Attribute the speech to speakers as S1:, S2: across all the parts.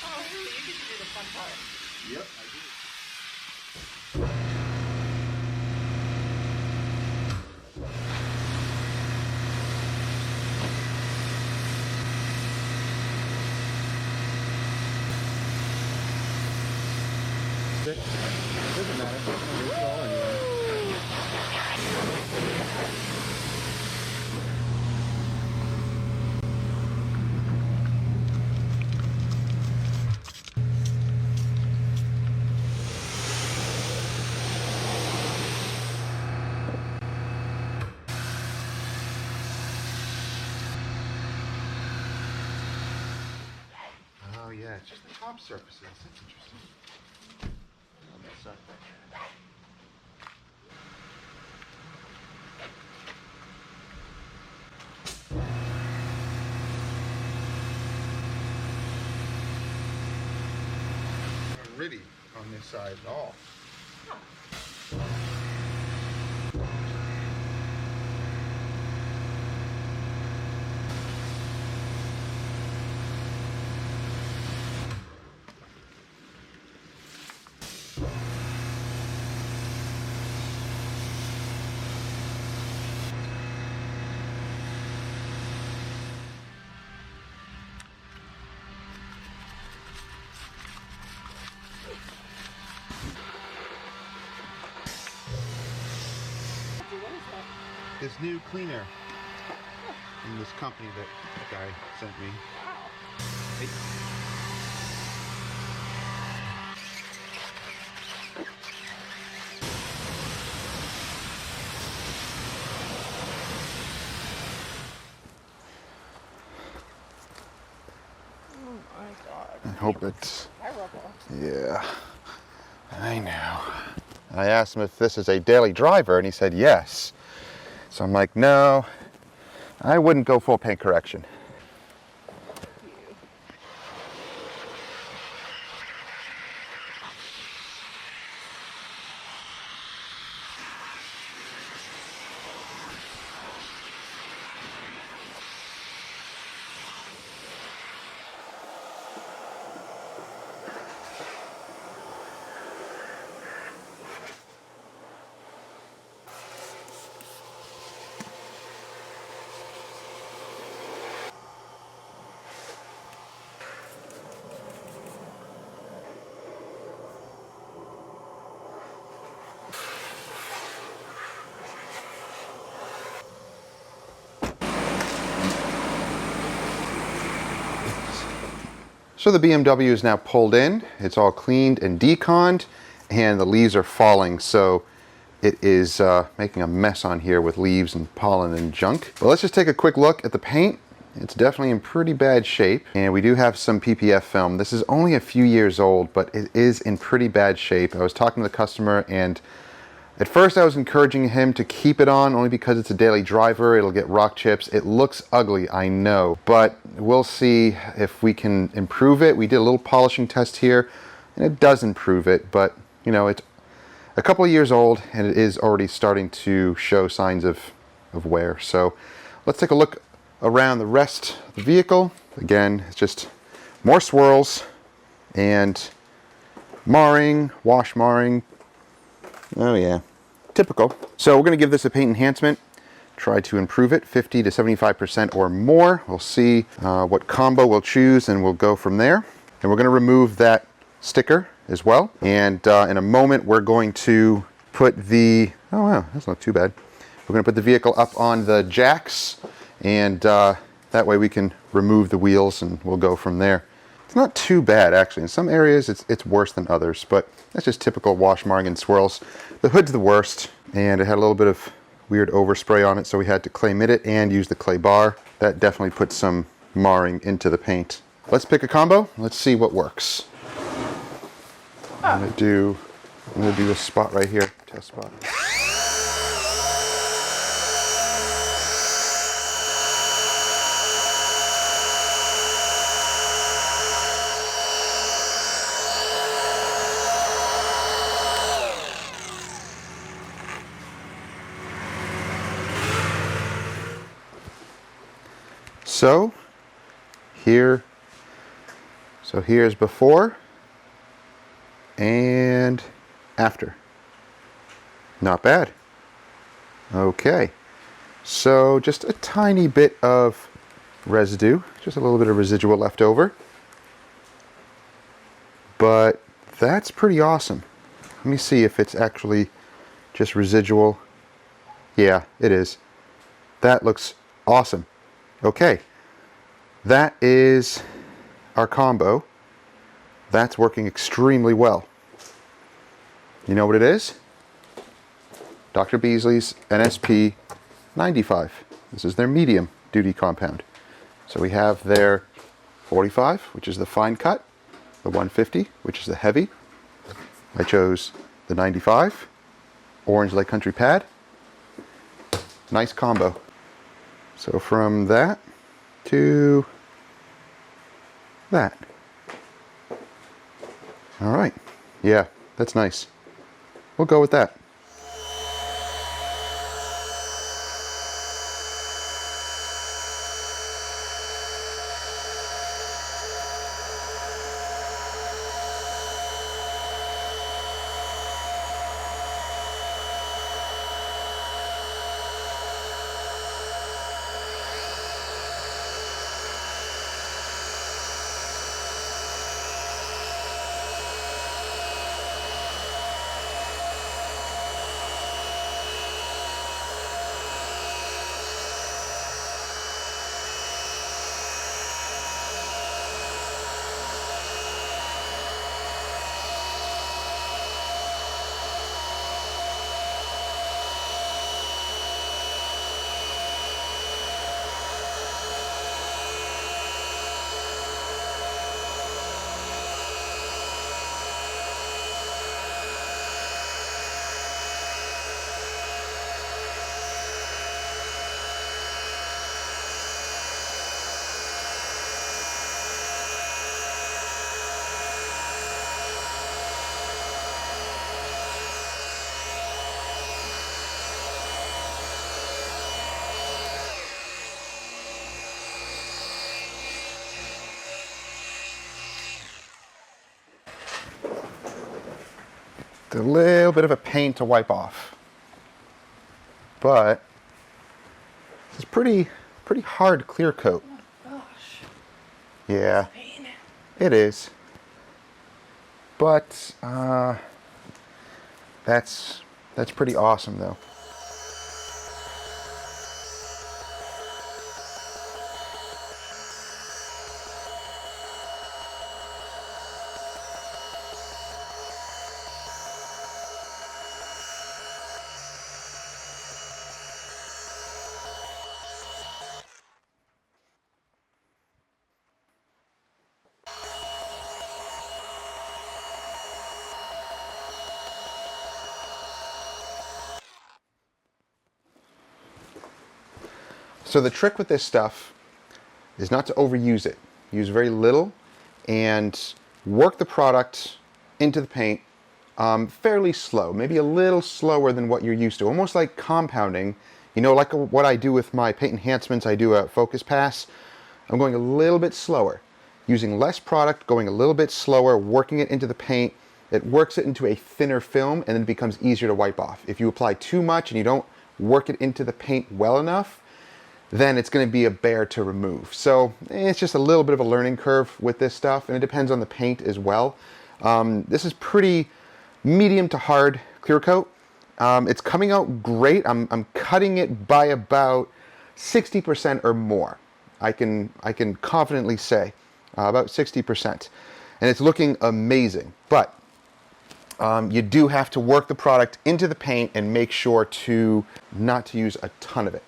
S1: Oh, you get to do the fun part.
S2: Yep, I do. Doesn't matter. It's all anyway. Oh yeah, it's just the top surfaces. That's interesting. On that side. Not really on this side at all. This new cleaner in this company that the guy sent me. Hey.
S1: Oh my God.
S2: I hope it's...
S1: Terrible.
S2: Yeah, I know. I asked him if this is a daily driver, and he said yes. So I'm like, no, I wouldn't go full paint correction. So the BMW is now pulled in, it's all cleaned and deconned, and the leaves are falling, so it is making a mess on here with leaves and pollen and junk. But let's just take a quick look at the paint. It's definitely in pretty bad shape, and we do have some PPF film. This is only a few years old, but it is in pretty bad shape. I was talking to the customer, and at first I was encouraging him to keep it on only because it's a daily driver, it'll get rock chips. It looks ugly, I know, but we'll see if we can improve it. We did a little polishing test here, and it does improve it, but you know, it's a couple of years old, and it is already starting to show signs of wear. So let's take a look around the rest of the vehicle. Again, it's just more swirls and marring, wash marring. Oh yeah, typical. So we're going to give this a paint enhancement, try to improve it 50 to 75% or more. We'll see what combo we'll choose, and we'll go from there. And we're going to remove that sticker as well. And in a moment, we're going to put the, oh wow, that's not too bad. We're going to put the vehicle up on the jacks, and that way we can remove the wheels, and we'll go from there. It's not too bad, actually. In some areas, it's worse than others, but that's just typical wash marring and swirls. The hood's the worst, and it had a little bit of weird overspray on it, so we had to clay mitt it and use the clay bar. That definitely put some marring into the paint. Let's pick a combo. Let's see what works. I'm gonna do this spot right here, test spot. So here's before and after. Not bad. Okay, so just a tiny bit of residue, just a little bit of residual left over, but that's pretty awesome. Let me see if it's actually just residual. Yeah, it is. That looks awesome. Okay, that is our combo. That's working extremely well. You know what it is? Dr. Beasley's NSP 95. This is their medium duty compound. So we have their 45, which is the fine cut, the 150, which is the heavy. I chose the 95, Orange Lake Country pad. Nice combo. So from that to that. All right, yeah, that's nice. We'll go with that. A little bit of a pain to wipe off, but it's pretty hard clear coat.
S1: Oh gosh.
S2: Yeah,
S1: Pain.
S2: it is. But that's pretty awesome though. So the trick with this stuff is not to overuse it. Use very little and work the product into the paint fairly slow, maybe a little slower than what you're used to, almost like compounding. You know, like what I do with my paint enhancements, I do a focus pass. I'm going a little bit slower, using less product, going a little bit slower, working it into the paint. It works it into a thinner film and then it becomes easier to wipe off. If you apply too much and you don't work it into the paint well enough, then it's going to be a bear to remove. So it's just a little bit of a learning curve with this stuff, and it depends on the paint as well. This is pretty medium to hard clear coat. It's coming out great. I'm cutting it by about 60% or more. I can confidently say about 60%, and it's looking amazing. But you do have to work the product into the paint and make sure not to use a ton of it.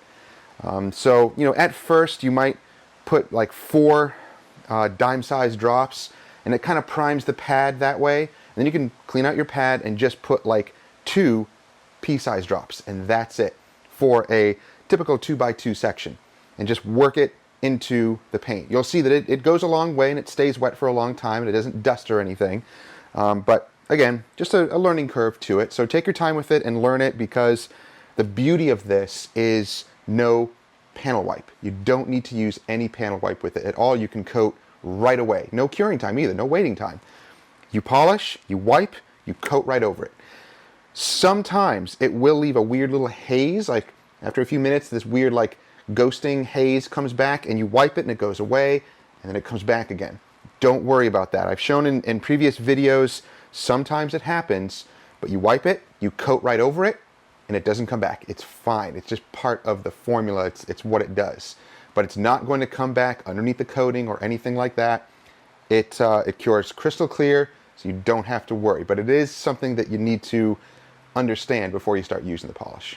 S2: So, you know, at first you might put like 4 dime-sized drops, and it kind of primes the pad that way. And then you can clean out your pad and just put like 2 pea-sized drops, and that's it for a typical 2x2 section. And just work it into the paint. You'll see that it goes a long way and it stays wet for a long time and it doesn't dust or anything. But again, just a learning curve to it. So take your time with it and learn it, because the beauty of this is no panel wipe. You don't need to use any panel wipe with it at all. You can coat right away. No curing time either, no waiting time. You polish, you wipe, you coat right over it. Sometimes it will leave a weird little haze, like after a few minutes, this weird like ghosting haze comes back, and you wipe it and it goes away, and then it comes back again. Don't worry about that. I've shown in previous videos, sometimes it happens, but you wipe it, you coat right over it, and it doesn't come back. It's fine. It's just part of the formula. It's what it does. But it's not going to come back underneath the coating or anything like that. It cures crystal clear, so you don't have to worry. But it is something that you need to understand before you start using the polish.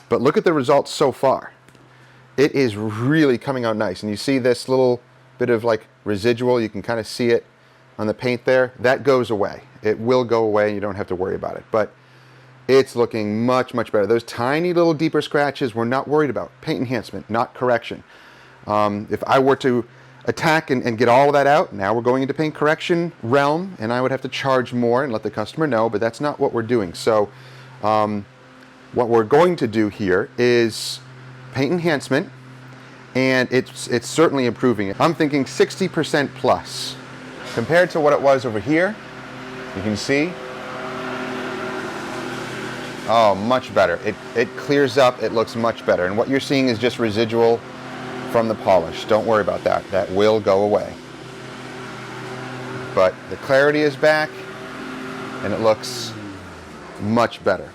S2: But look at the results so far. It is really coming out nice. And you see this little bit of like residual, you can kind of see it on the paint there. That goes away. It will go away and you don't have to worry about it. But it's looking much, much better. Those tiny little deeper scratches we're not worried about. Paint enhancement, not correction. If I were to attack and get all of that out, now we're going into paint correction realm, and I would have to charge more and let the customer know, but that's not what we're doing. So what we're going to do here is paint enhancement, and it's certainly improving it. I'm thinking 60% plus. Compared to what it was over here, you can see, oh, much better. It clears up, it looks much better. And what you're seeing is just residual from the polish. Don't worry about that. That will go away. But the clarity is back, and it looks much better.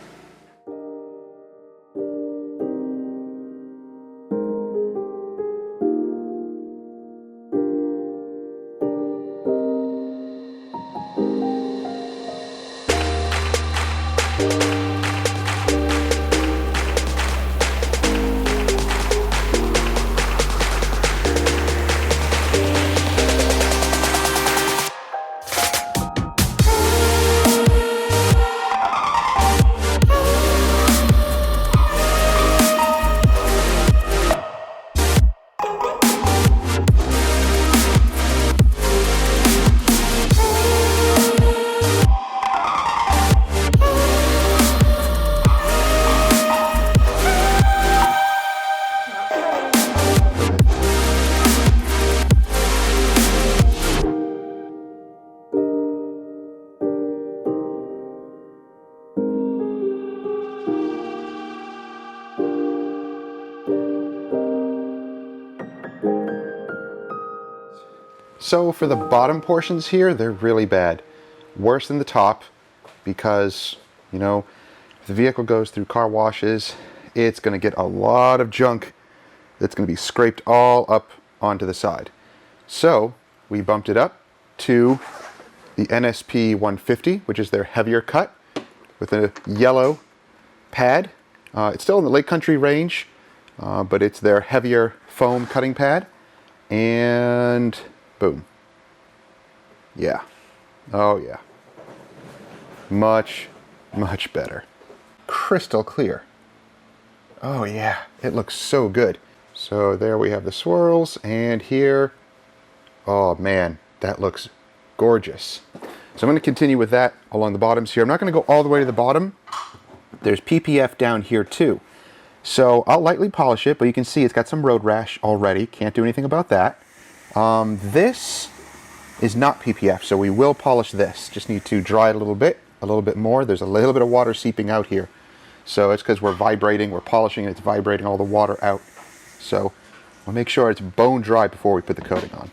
S2: So for the bottom portions here, they're really bad. Worse than the top, because, you know, if the vehicle goes through car washes, it's going to get a lot of junk that's going to be scraped all up onto the side. So we bumped it up to the NSP 150, which is their heavier cut, with a yellow pad. It's still in the Lake Country range, but it's their heavier foam cutting pad. And boom. Yeah. Oh yeah. Much, much better. Crystal clear. Oh yeah, it looks so good. So there we have the swirls, and here, oh man, that looks gorgeous. So I'm going to continue with that along the bottoms here. I'm not going to go all the way to the bottom. There's PPF down here too. So I'll lightly polish it, but you can see it's got some road rash already. Can't do anything about that. This is not PPF, so we will polish this. Just need to dry it a little bit more. There's a little bit of water seeping out here. So it's because we're vibrating, we're polishing, and it's vibrating all the water out. So we'll make sure it's bone dry before we put the coating on.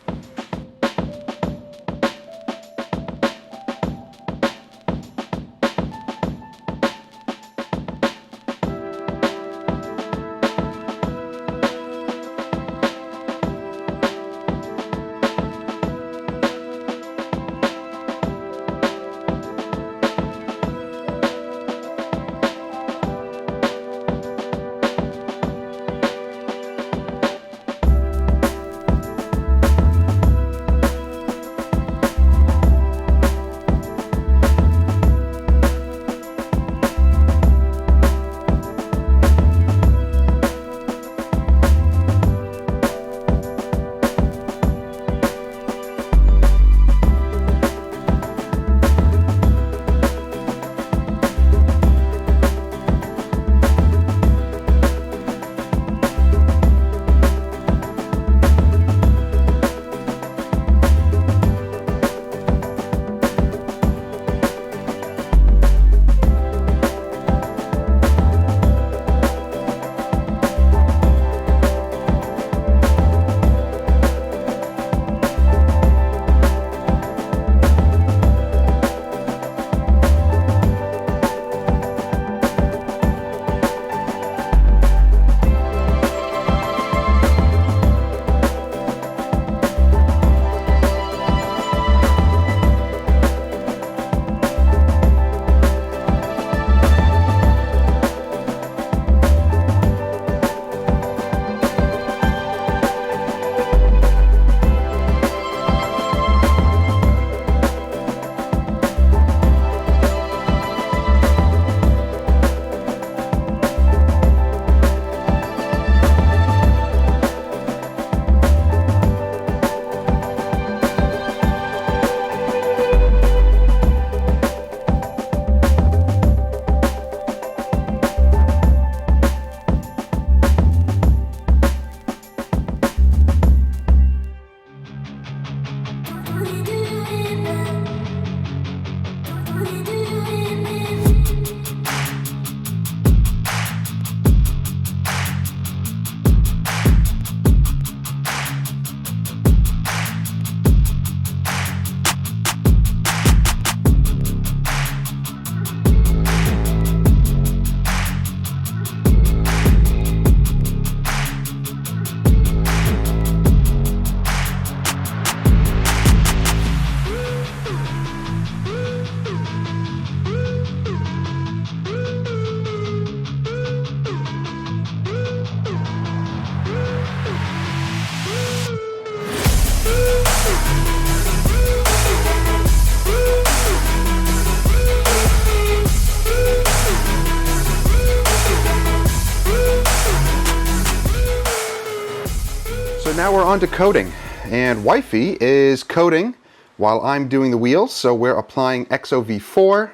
S2: now we're on to coating, and Wifey is coating while I'm doing the wheels. So we're applying XOV4.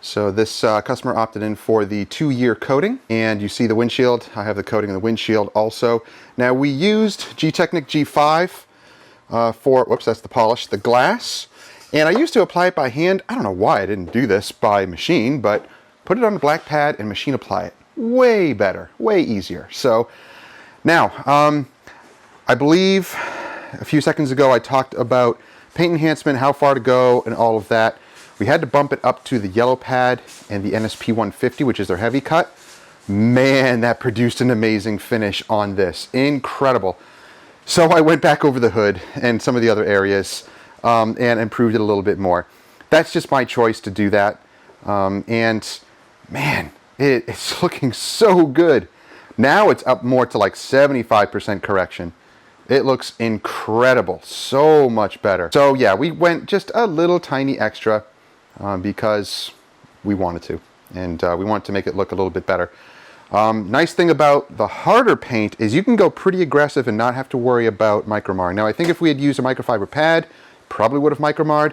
S2: So this customer opted in for the 2-year coating, and you see the windshield. I have the coating in the windshield also. Now we used G-Technic G5 for, whoops, that's the polish, the glass. And I used to apply it by hand. I don't know why I didn't do this by machine, but put it on the black pad and machine apply it. Way better, way easier. So now, I believe a few seconds ago I talked about paint enhancement, how far to go, and all of that. We had to bump it up to the yellow pad and the NSP 150, which is their heavy cut. Man, that produced an amazing finish on this. Incredible. So I went back over the hood and some of the other areas and improved it a little bit more. That's just my choice to do that. And man, it's looking so good. Now it's up more to like 75% correction. It looks incredible, so much better. So yeah, we went just a little tiny extra because we wanted to, and we wanted to make it look a little bit better. Nice thing about the harder paint is you can go pretty aggressive and not have to worry about micromarring. Now I think if we had used a microfiber pad, probably would have micromarred,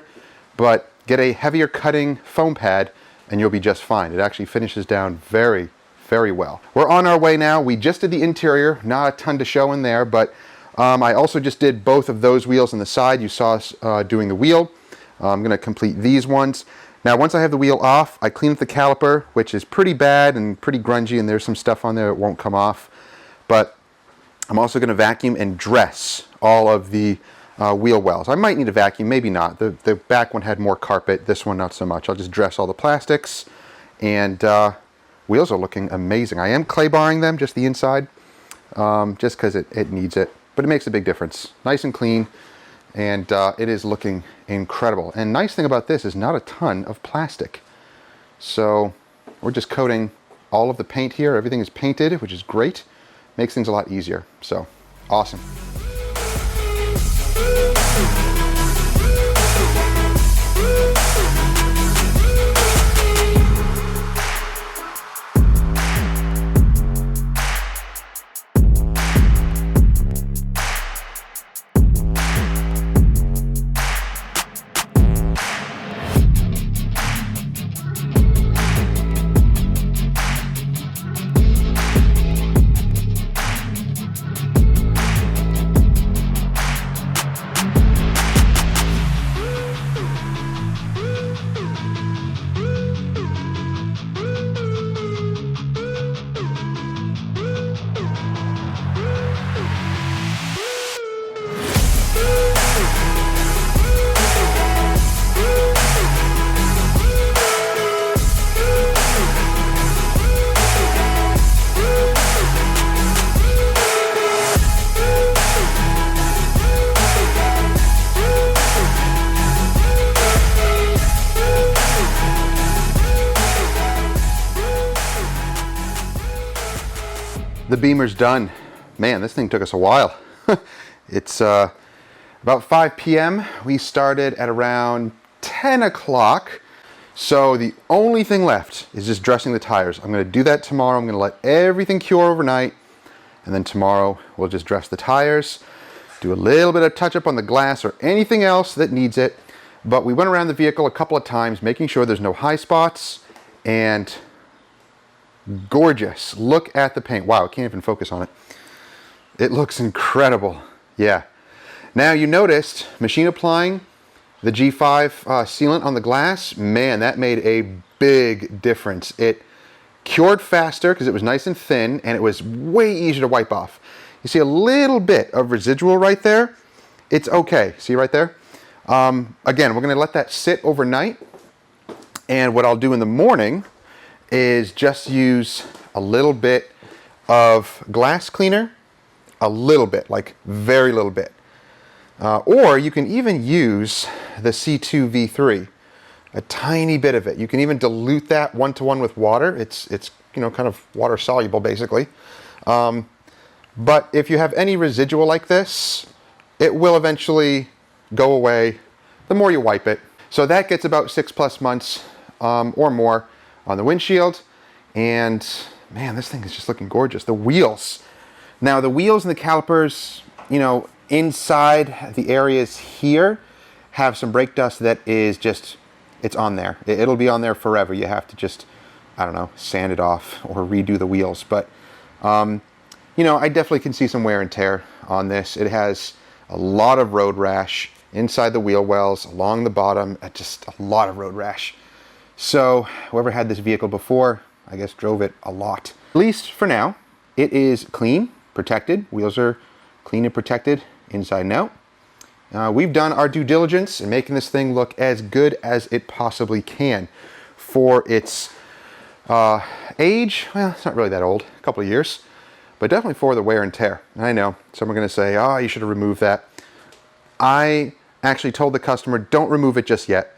S2: but get a heavier cutting foam pad and you'll be just fine. It actually finishes down very, very well. We're on our way now. We just did the interior, not a ton to show in there, but I also just did both of those wheels on the side. You saw us doing the wheel. I'm going to complete these ones. Now, once I have the wheel off, I clean up the caliper, which is pretty bad and pretty grungy, and there's some stuff on there that won't come off. But I'm also going to vacuum and dress all of the wheel wells. I might need a vacuum, maybe not. The back one had more carpet, this one not so much. I'll just dress all the plastics, and wheels are looking amazing. I am clay barring them, just the inside, just because it needs it. But it makes a big difference. Nice and clean. And it is looking incredible. And nice thing about this is not a ton of plastic. So we're just coating all of the paint here. Everything is painted, which is great. Makes things a lot easier. So awesome. The Beamer's done. Man, this thing took us a while. It's about 5 p.m. We started at around 10 o'clock. So the only thing left is just dressing the tires. I'm going to do that tomorrow. I'm going to let everything cure overnight. And then tomorrow we'll just dress the tires, do a little bit of touch up on the glass or anything else that needs it. But we went around the vehicle a couple of times, making sure there's no high spots, and gorgeous. Look at the paint. Wow, I can't even focus on it. It looks incredible. Yeah. Now you noticed machine applying the G5 sealant on the glass. Man, that made a big difference. It cured faster because it was nice and thin, and it was way easier to wipe off. You see a little bit of residual right there. It's okay. See right there? Again, we're going to let that sit overnight. And what I'll do in the morning is just use a little bit of glass cleaner, a little bit, like very little bit. Or you can even use the C2 V3, a tiny bit of it. You can even dilute that 1-to-1 with water. It's you know, kind of water soluble basically. But if you have any residual like this, it will eventually go away the more you wipe it. So that gets about 6+ months or more on the windshield. And man, this thing is just looking gorgeous. The wheels. Now the wheels and the calipers, you know, inside the areas here have some brake dust that is just, it's on there. It'll be on there forever. You have to just, I don't know, sand it off or redo the wheels. But, you know, I definitely can see some wear and tear on this. It has a lot of road rash inside the wheel wells, along the bottom, just a lot of road rash. So whoever had this vehicle before, I guess drove it a lot. At least for now, it is clean, protected. Wheels are clean and protected inside and out. We've done our due diligence in making this thing look as good as it possibly can for its age. Well, it's not really that old, a couple of years, but definitely for the wear and tear. And I know some are going to say, oh, you should have removed that. I actually told the customer, don't remove it just yet.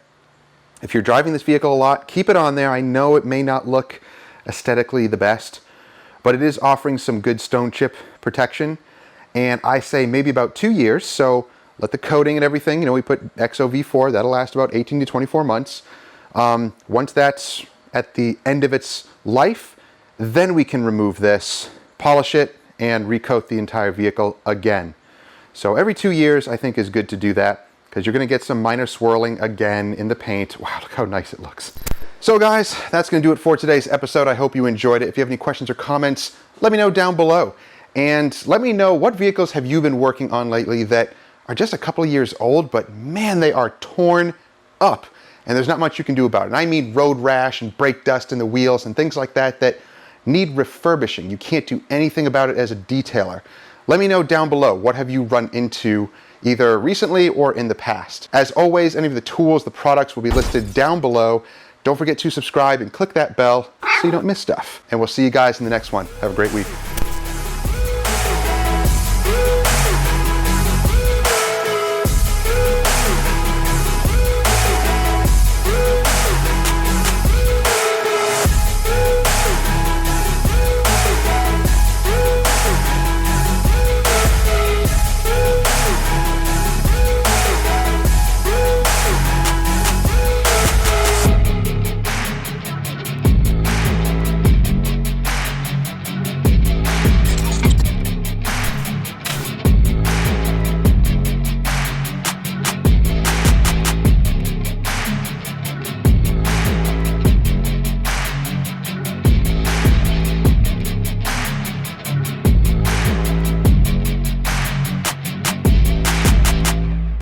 S2: If you're driving this vehicle a lot, keep it on there. I know it may not look aesthetically the best, but it is offering some good stone chip protection. And I say maybe about 2 years. So let the coating and everything, you know, we put XOV4, that'll last about 18 to 24 months. Once that's at the end of its life, then we can remove this, polish it, and recoat the entire vehicle again. So every 2 years, I think is good to do that, because you're going to get some minor swirling again in the paint. Wow, look how nice it looks. So guys, that's going to do it for today's episode. I hope you enjoyed it. If you have any questions or comments, let me know down below. And let me know, what vehicles have you been working on lately that are just a couple of years old, but man, they are torn up and there's not much you can do about it. And I mean road rash and brake dust in the wheels and things like that that need refurbishing. You can't do anything about it as a detailer. Let me know down below, what have you run into either recently or in the past. As always, any of the tools, the products will be listed down below. Don't forget to subscribe and click that bell so you don't miss stuff. And we'll see you guys in the next one. Have a great week.